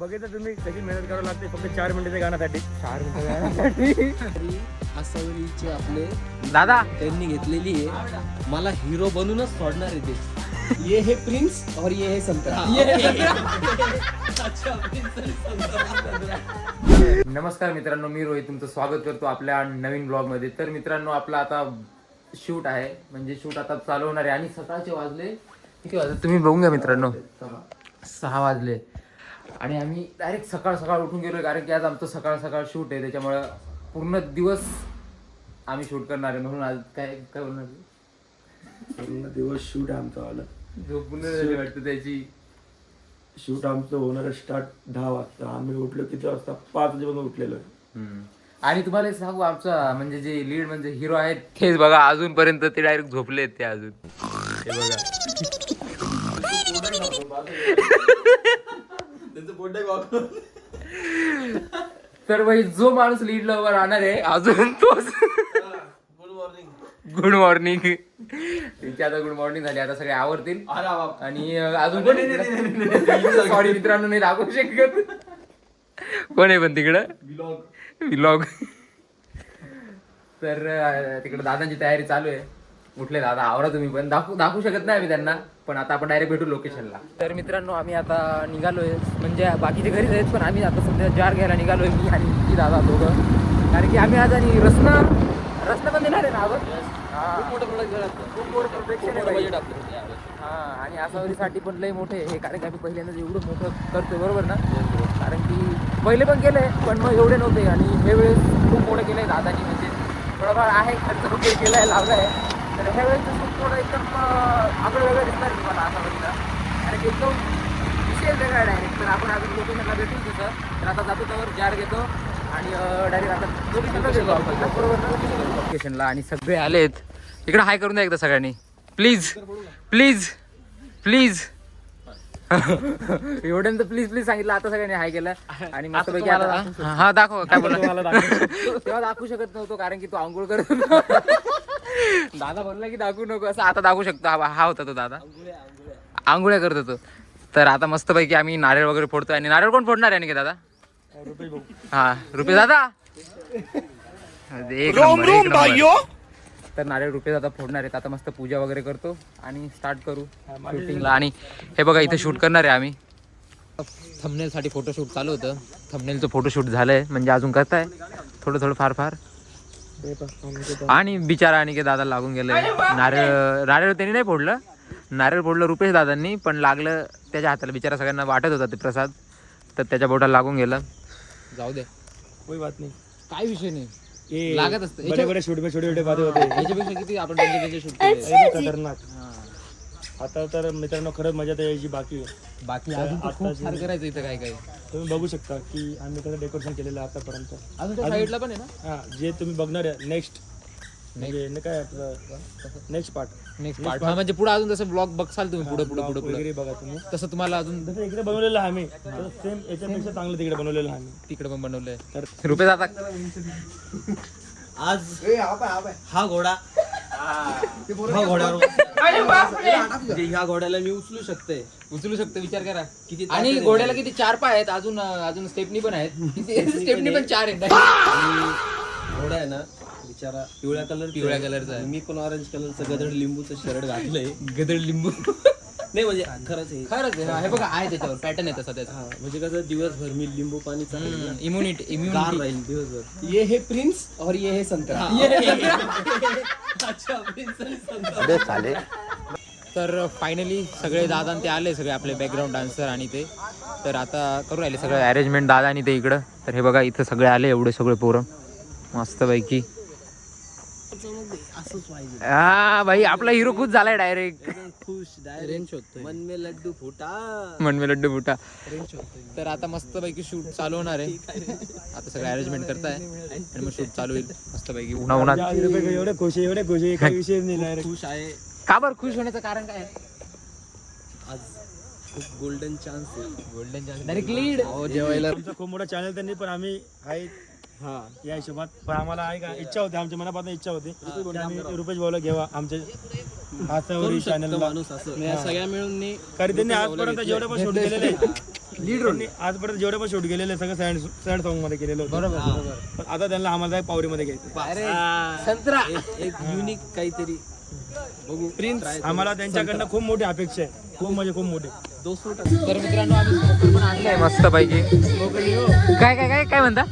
बघितलं तुम्ही सगळी मेहनत करावी लागते फक्त 4 मिनिटाच्या गाण्यासाठी. 4 मिनिटाच्या गाण्यासाठी आसावरीचे आपले दादा त्यांनी घेतलेली आहे. मला हिरो बनूनच सोडणार आहे ते. ये है प्रिंस और ये है संतरा. नमस्कार मित्रांनो, मी रोहित तुमचं स्वागत करतो आपल्या नवीन ब्लॉग मध्ये. तर मित्रांनो, आपला आता शूट आहे, म्हणजे शूट आता चालू होणार आहे आणि सकाळचे वाजले किती वाजले तुम्ही बघून घ्या मित्रांनो. 6 वाजले आणि आम्ही डायरेक्ट सकाळ उठून गेलोय, कारण की आज आमचं सकाळ शूट आहे. त्याच्यामुळे पूर्ण दिवस आम्ही शूट करणार आहे. म्हणून आज काय होणार, पूर्ण दिवस शूट आहे आमचं आलं. झोपून वाटतं त्याची. शूट आमचं होणार स्टार्ट 10 वाजता. आम्ही उठलो किती वाजता? 5 वाजेपर्यंत उठलेलो आहे. आणि तुम्हाला एक सांगू, आमचा म्हणजे जे लीड म्हणजे हिरो आहेत तेच बघा अजूनपर्यंत ते डायरेक्ट झोपले आहेत. ते अजून हे बघा तर भाई जो माणूस लीडला उभा राहणार आहे अजून तोच. Good morning. तिची आता गुड मॉर्निंग झाली. आता सगळे आवरतील आणि अजून कोण सॉरी मित्रांनो नाही दाखवू शकत. कोण आहे पण तिकडं व्लॉग. तर तिकडे दादांची तयारी चालू आहे. उठले दादा, आवरा तुम्ही पण. दाखवू शकत नाही आम्ही त्यांना, पण आता आपण डायरेक्ट भेटू लोकेशनला. तर मित्रांनो, आम्ही आता निघालोय, म्हणजे बाकीचे घरीच आहेत, पण आम्ही आता सध्या जार घ्यायला निघालोय, मी आणि ती दादा दोघं. कारण की आम्ही आज आणि रसना पण देणार आहे ना आपण. खूप मोठं प्रोटेक्शन आहे आणि आसावरीसाठी पण लय मोठे हे, कारण की आम्ही पहिल्यांदा एवढं मोठं करतोय, बरोबर ना. कारण की पहिले पण केलंय, पण मग एवढे नव्हते. आणि हे वेळेस खूप मोठं केलंय दादानी, म्हणजे थोडंफार आहे खर्च वगैरे केलाय, लावलाय. तर ह्या वेळेस खूप थोडं एकदम आगळं वेगळं दिसणार तुम्हाला आसावरीला, कारण की एकदम विशेष वेगळा डायरेक्ट. तर आपण अजून लोकेशनला भेटून तिथं. तर आता जातो त्यावर जार घेतो आणि डायरेक्ट आता लोकेशनला घेतो आपण, बरोबर लोकेशनला. आणि सगळे आलेत इकडे. हाय करून द्या एकदा सगळ्यांनी, प्लीज प्लीज प्लीज. एवढ्यानंतर प्लीज सांगितलं, आता सगळ्यांनी हाय केलं. आणि मस्त पैकी हा दाखव काय बोला. तेव्हा दाखवू शकत नव्हतो, कारण की तो आंघोळ करत होता. दादा बोलला की दाखवू नको असं. आता दाखवू शकतो. हा होता तो दादा, आंघोळ्या करत होतो. तर आता मस्त पैकी आम्ही नारळ वगैरे फोडतोय. आणि नारळ कोण फोडणार आहे की दादा? हा रुपये दादा. एक नंबर. तर नारळ रुपये दादा फोडणार आहेत. आता मस्त पूजा वगैरे करतो आणि स्टार्ट करू शूटिंगला. आणि हे बघा इथे शूट करणार आहे आम्ही. थंबनेलसाठी फोटोशूट चालू होतं. थंबनेलचं फोटोशूट झालंय, म्हणजे अजून करताय थोडं फार. आणि बिचारा आणि की दादा लागून गेलंय. नारळ त्यांनी नाही फोडलं, नारळ फोडलं रुपेश दादांनी, पण लागलं त्याच्या हाताला. बिचारा सगळ्यांना वाटत होता ते प्रसाद, तर त्याच्या बोटाला लागून गेलं. जाऊ दे, कोई बात नाही, काय विषय नाही. लागत असतं. बडे छोटे बातें होते. याच्यापेक्षा किती आपण त्यांच्यापेक्षा शूट केले. खतरनाक. आता तर मित्रांनो खरंच मजा तर यायची बाकी अजून खूप सारं करायचं इथं. काय तुम्ही बघू शकता की आम्ही कसं डेकोरेशन केलेलं आहे आतापर्यंत. अजून त्या साईडला पण आहे ना. हा, जे तुम्ही बघणार आहे नेक्स्ट काय आपलं नेक्स्ट पार्ट हा, म्हणजे पुढे अजून जसं ब्लॉग बघसाल तुम्ही पुढे वगैरे बघा तुम्ही. तसं तुम्हाला अजून जसं इकडे बनवलेलं आहे आम्ही, सेम याच्यापेक्षा चांगलं तिकडे बनवलेलं आहे आम्ही. तिकडे पण बनवलंय. तर रुपये दादा आज हा घोडा ह्या घोड्याला मी उचलू शकते. विचार करा किती. आणि घोड्याला किती 4 पाय आहेत. अजून स्टेपनी पण आहेत. स्टेपनी पण 4 आहेत. घोडा आहे ना बिचारा पिवळ्या कलरचा आहे. मी पण ऑरेंज कलरचं गदड लिंबूचं शर्ट घातलंय. गदड लिंबू नाही म्हणजे खरंच आहे. हे बघा आहे त्याच्यावर पॅटर्न आहे तसा त्याचा. म्हणजे कसं दिवसभर मी लिंबू पाणी इम्युनिटी राहील दिवसभर. ये है प्रिंस और ये है संतरा. तर फायनली सगळे दादा ते आले, सगळे आपले बॅकग्राऊंड डान्सर आणि ते. तर आता करू राहिले सगळं अरेंजमेंट दादा आणि ते इकडं. तर हे बघा इथं सगळे आले, एवढे सगळे पोरं मस्त पैकी. हा भाई, आपला हिरो खुश झालाय डायरेक्ट. खुश डायरेक्ट मन में लड्डू फुटा. तर आता मस्त पैकी शूट चालू होणार आहे. आता सगळं अरेंजमेंट करताय आणि मग शूट चालू होईल मस्त पैकी. उन्हात एवढे खुश आहे, काही विषय नाही. खुश आहे. का बरं खुश होण्याचं कारण काय? आज खूप गोल्डन चान्स डायरेक्ट लीड जेवायला. खूप मोठा चॅनल त्यांनी, पण आम्ही आहे या हिशोबात. पण आम्हाला आहे का इच्छा होती, आमच्या मनापासून इच्छा होती की आम्ही रुपेश भाऊला घेवा आमच्या आसावरी चॅनलला. माणूस असं सगळ्या मिळून कारण त्यांनी आजपर्यंत जेवढे पण शूट केलेले लीड रोल आजपर्यंत जेवढे पण शूट केलेले सगळं सॅड सॉन्ग मध्ये केलेलं होतं. बरोबर. पण आता त्यांना आम्हाला पावरीमध्ये घ्यायचं. अरे संत्रा एक युनिक काहीतरी बघू. प्रिन्स आम्हाला त्यांच्याकडनं खूप मोठी अपेक्षा आहे, खूप म्हणजे खूप मोठी. 200 तर मित्रांनो आम्ही स्मोकर पण आणलंय मस्त पैकी. काय काय काय काय म्हणता?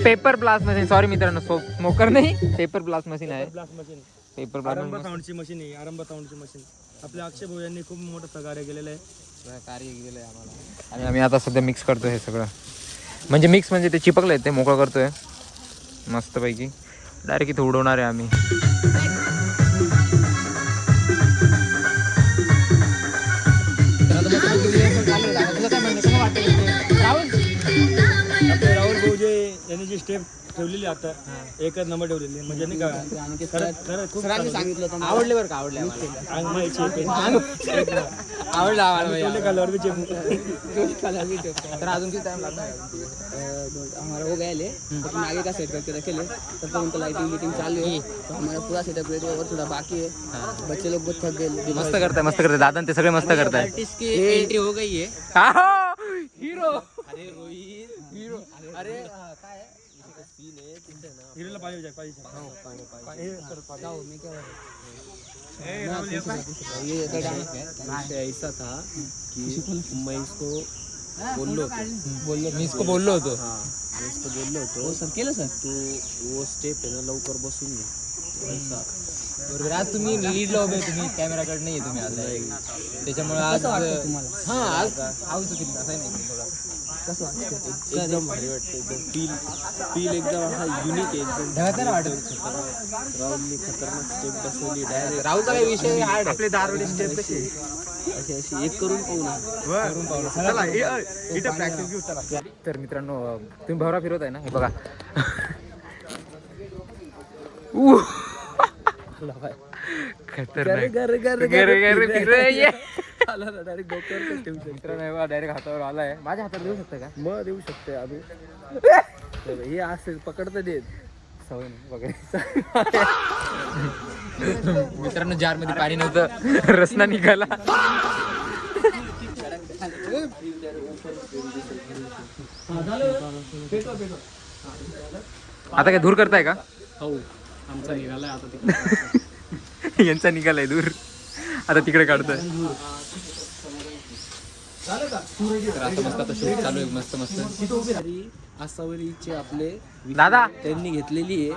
Paper blast machine. सॉरी मित्रांनो, स्मोकर नाही, पेपर ब्लास्ट मशीन आहे. ब्लास्ट मशीन, पेपर ब्लास्ट आरंभ साऊंडची मशीन आहे. आरंभ साऊंडची मशीन आपल्या अक्षय भाऊ यांनी खूप मोठं सहकार्य केलेलं आहे. कार्य केलंय आम्हाला. आणि आम्ही आता सध्या मिक्स करतोय हे सगळं. म्हणजे मिक्स म्हणजे ते चिपकलंय, ते मोकळं करतोय मस्त पैकी. डायरेक्ट इथे उडवणार आहे आम्ही. आपले राहुल भाऊ जे यांनी जी स्टेप ठेवलेली आता एकच नंबर ठेवलेली म्हणजे नाही का, खरंच खूप सांगितलं. आवडले बरं का, आवडले आम्हाला. आवडलं आम्हाला. तर अजून किती टाइम लागणार? हमारा हो गया ले लेकिन आगे का सेट करके रखे ले तब तक उनका लाइटिंग चालू है तो हमारा पूरा सेटअप रेडी है और थोड़ा बाकी है. बच्चे लोग बहुत थक गए. मस्त करताय, मस्त करताय दादा, ते सगळे मस्त करताय. आर्टिस्ट की एंट्री हो गई है. हिरो अरे रोहित हिरो. अरे काय सीन आहे तिथे ना. हिरोला पाहिजे ये विषय ऐसा था कि मैं इसको बोललो मी इसको बोललो होतो. हाँ मैं इसको बोललो होतो सर केलं सर तू वो स्टेप आहे ना लवकर बसून घे ऐसा. बरोबर. आज तुम्ही लीडला उभे, तुम्ही कॅमेराकडे नाही तुम्ही आज. त्याच्यामुळे आज हा आज आऊ चुकीचं असं नाही थोडं. कसं वाटतं? एकदम भारी वाटतं. एकदम फील एकदम हा युनिक आहे एकदम. ढगात नाही वाटत. राहुलनी खतरनाक स्टेप बसवली डायरेक्ट. राहुलचा काही विषय हार्ड आपले दारोडे स्टेप कशी अशी एक करून पाहू ना. प्रॅक्टिस घेऊ चला. तर मित्रांनो, तुम्ही भवरा फिरवत आहे ना, हे बघा. खतरनाक. मित्रांनो डायरेक्ट हातावर आलाय. माझ्या हातात देऊ शकता का? मग देऊ शकते आम्ही. हे असेल पकडता देत सवय नाही वगैरे. मित्रांनो जार मध्ये पाणी नव्हतं, रसना निघाला. आता काय धूर करताय का? हो आमचा निघालाय आता तिकडे. यांचा निघालाय दूर, आता तिकडे काढतोय. तर आता मस्त आता शूट चालू आहे. मस्त मस्त. आसावरीचे आपले दादा त्यांनी घेतलेली आहे.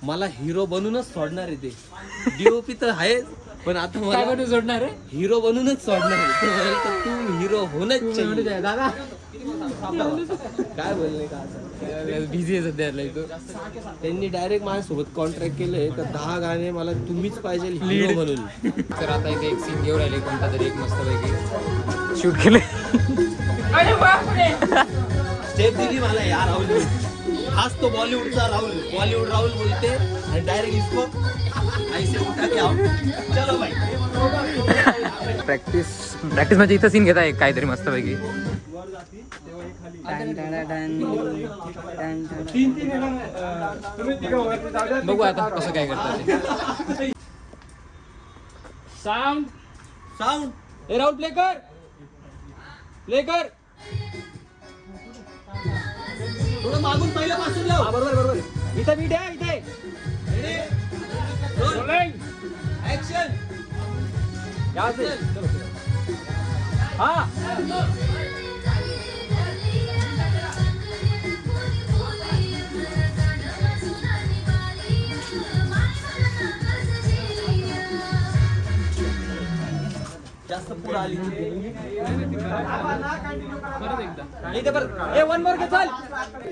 मला हिरो बनूनच सोडणार आहे ते. डीओपी तर आहेच पण आता काय मला बनवून सोडणार आहे हिरो बनूनच सोडणार आहे. ते म्हणाले तर तू हिरो होणंच चाहिए. दादा? काय बोलले का असं? बिझी आहे सध्या लय तो. त्यांनी डायरेक्ट माझ्यासोबत कॉन्ट्रॅक्ट केलंय तर 10 गाणे मला तुम्हीच पाहिजे हिरो म्हणून. तर आता इथे एक सीन घेऊन राहिले, कोणता तरी एक मस्त पैकी शूट केले. स्टेप दिली मला यार राहुल. हाच तो बॉलिवूडचा राहुल. बॉलिवूड राहुल बोलते आणि डायरेक्ट इसको ऐसे उठा के आओ चलो भाई. प्रॅक्टिस म्हणजे इथं सीन घेत आहे काहीतरी मस्त पैकी. बघू आता कसं काय करतात ते. साऊंड ए राहुल प्ले कर, प्ले कर. थोडं मागून पहिलं पासून लाव. बरोबर. इथं मीठ आहे, इथे ऍक्शन. हा. जास्त पुढे आली.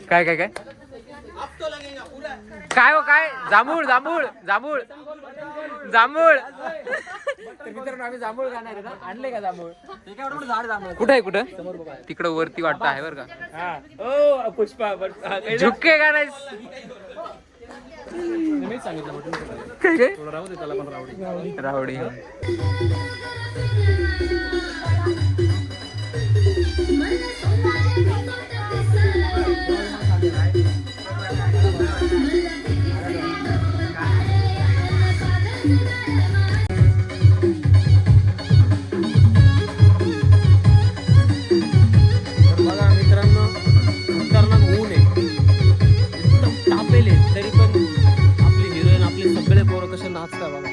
काय काय काय काय हो काय? जांभूळ जांभूळ जांभूळ जांभूळ. तर मित्रांनो आम्ही जांभूळ खाणार आहे ना. आणले का जांभूळ? कुठं आहे? कुठं? तिकडं वरती वाटतं आहे बरं का. पुष्पा झुके का नाही? काय काय रावडी. कसे नाचता बघा.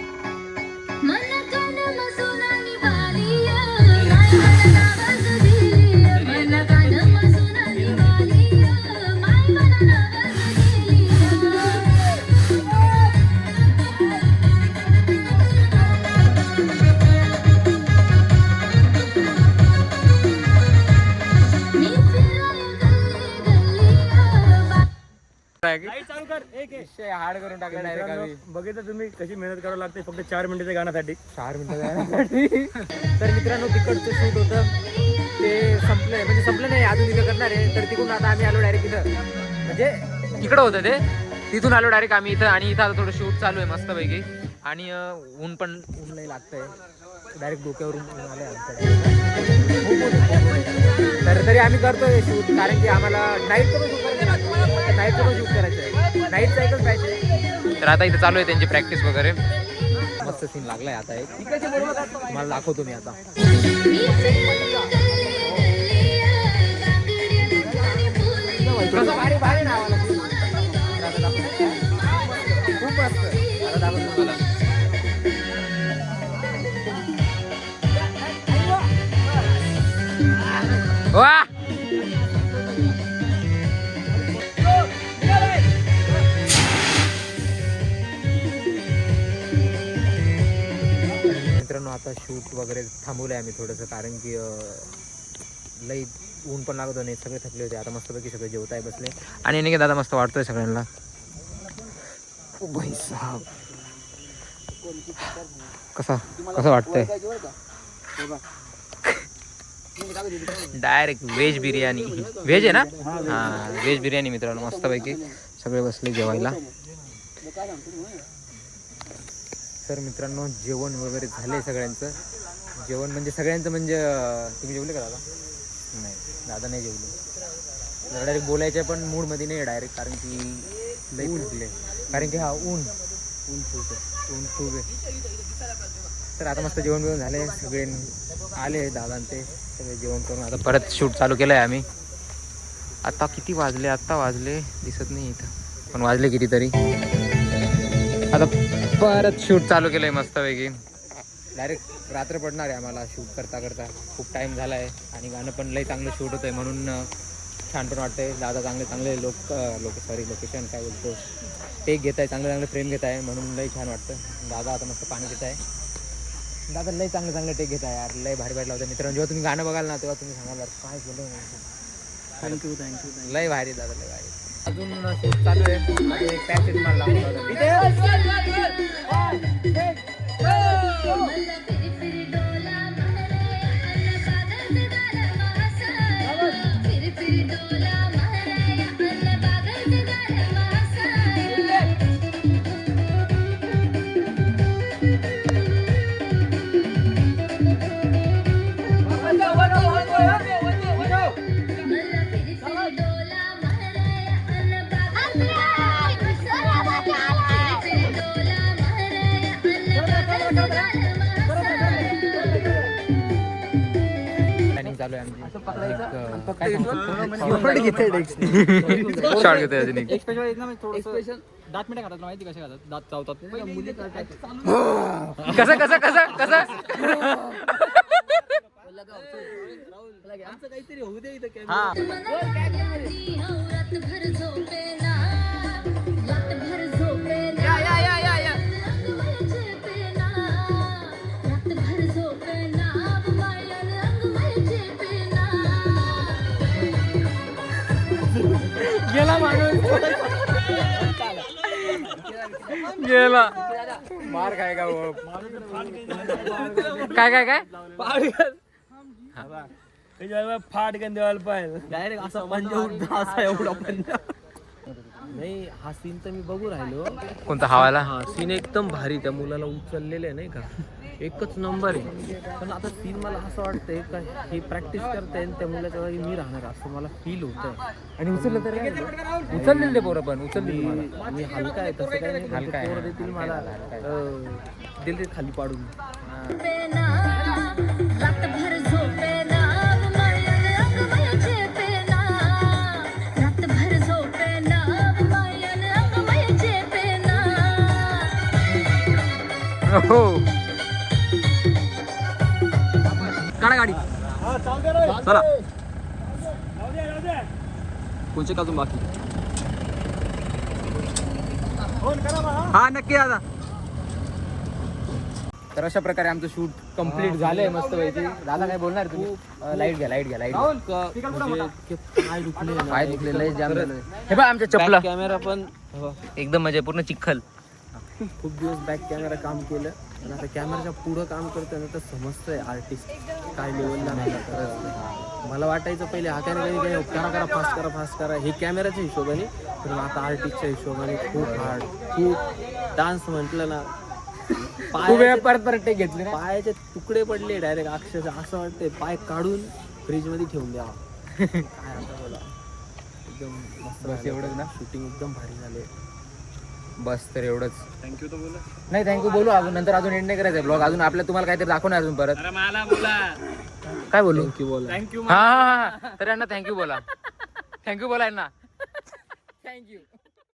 चालू कर एक हार्ड करून टाकलं डायरेक्ट आम्ही. बघितलं तुम्ही कशी मेहनत करावं लागते फक्त 4 मिनिटाच्या गाण्यासाठी. 4 मिनिटं तर मित्रांनो तिकडचं शूट होतं ते संपलंय, म्हणजे संपलं नाही अजून इथं करणार आहे. तर तिकडून आता आम्ही आलो डायरेक्ट इथं, म्हणजे तिकडं होतं ते, तिथून आलो डायरेक्ट आम्ही इथं. आणि इथं आता थोडं शूट चालू आहे मस्तपैकी. आणि ऊन नाही लागतंय, डायरेक्ट डोक्यावरून ऊन आलंय आमच्याकडे. तर तरी आम्ही करतोय शूट, कारण की आम्हाला नाईटचं पण शूट करायचं आहे. नाईटचं एकच पाहिजे. तर आता इथं चालू आहे त्यांची प्रॅक्टिस वगैरे. मस्त सीन लागलाय आता एक, तुम्हाला दाखवतो मी आता. कसं भारी भारी नावाला खूप मस्त. आता दाखवतो तुम्हाला. वा मित्रांनो आता शूट वगैरे थांबवलंय आम्ही थोडंसं, कारण की लई ऊन पण लागत नाही, सगळे थकले होते. आता मस्तपैकी सगळे जेवताय बसले. आणि नाही दादा मस्त वाटतोय सगळ्यांना. भाई साहब कसं वाटतंय. Direct veg biryani. व्हेज आहे ना? हां व्हेज बिर्याणी मित्रांनो मस्तपैकी सगळे बसले जेवायला. तर मित्रांनो जेवण वगैरे झाले सगळ्यांचं. जेवण म्हणजे सगळ्यांचं म्हणजे तुम्ही जेवले का दादा? नाही दादा नाही जेवले. डायरेक्ट बोलायच्या पण मूडमध्ये नाही डायरेक्ट, कारण की लई थकले. कारण की हा ऊन खूप आहे. तर आता मस्त जेवण बिवण झाले, सगळे आले दादा ते सगळे जेवण करून. आता परत शूट चालू केलं आहे आम्ही. आता किती वाजले? आत्ता वाजले दिसत नाही इथं, पण वाजले कितीतरी. आता परत शूट चालू केलं आहे मस्तपैकी. डायरेक्ट रात्र पडणार आहे आम्हाला शूट करता करता. खूप टाईम झाला आहे आणि गाणं पण लई चांगलं शूट होतं आहे, म्हणून छान पण वाटतंय. दादा चांगले लोकेशन काय बोलतो टेक घेत आहे, चांगले फ्रेम घेत आहे, म्हणून लई छान वाटतं. दादा आता मस्त पाणी घेत आहे. दादा लई चांगले टेक घेत आहे यार, लई भारी भारी लावतं. मित्रांनो जेव्हा तुम्ही गाणं बघाल ना तेव्हा तुम्ही सांगाल काय बोलतो. थँक्यू. लई भारी दादा, लई भारी. अजून शूट चालू आहे. पॅच तुम्हाला चालू आहे आमची. शॉर्ट घेतोय अजून एक. एक्सप्रेशन दात मिठा खातात माहिती कसे खातात? दात चावतात. कसं काहीतरी होऊ दे इथं. गेला माणूस गेला. मार काय का काय फाट गण देवायला पाहिजे डायरेक्ट असा पंजा उडता, असा एवढा पंजा. नाही हा सीन तर मी बघू राहिलो. कोणता हवाला? हा सीन एकदम भारी, त्या मुलाला उचललेले आहे नाही का, एकच नंबर आहे. पण आता सीन मला असं वाटतंय का हे प्रॅक्टिस करताय त्या मुलाच्या जागी मी राहणार असं मला फील होतंय. आणि उचललं तर उचललेले पोरं पण उचलली. मी हलका आहे तसं काही नाही, हलका आहे. पोरं देतील मला दिल खाली पाडून. हो काढा गाडी चला कोणचे का बाकी हा नक्की दादा. तर अशा प्रकारे आमचं शूट कम्प्लीट झालंय मस्त पैकी. दादा काय बोलणार तुम्ही? लाईट घ्या लाईट पाय दुखलेलं आहे जाम झालंय. हे बघ आमच्या चपला कॅमेरा पण एकदम म्हणजे पूर्ण चिखल. खूप दिवस बॅक कॅमेरा काम केलं आणि आता कॅमेराच्या पुढं काम करतोय ना तर समजतंय आर्टिस्ट काय लेवलला नाही करत. मला वाटायचं पहिले हा कॅमेरा करा फास्ट करा हे कॅमेराच्या हिशोबाने, पण आता आर्टिस्टच्या हिशोबाने खूप हार्ड. खूप डान्स म्हटलं ना खूप वेळा परत टेक घेतली ना. पायाचे तुकडे पडले डायरेक्ट अक्षरशः असं वाटतंय पाय काढून फ्रीज मध्ये ठेवून द्यावा. काय आता बोला एकदम मस्त बस एवढंच ना. शूटिंग एकदम भारी झाले. बस तर एवढंच. थँक्यू तर बोला. नाही थँक्यू बोलू अजून नंतर अजून एंड नाही करायचं ब्लॉग. अजून आपल्या तुम्हाला काहीतरी दाखवणार अजून परत. काय बोलू? थँक्यू बोला. हा तर यांना थँक्यू बोला. थँक्यू बोला यांना. थँक्यू.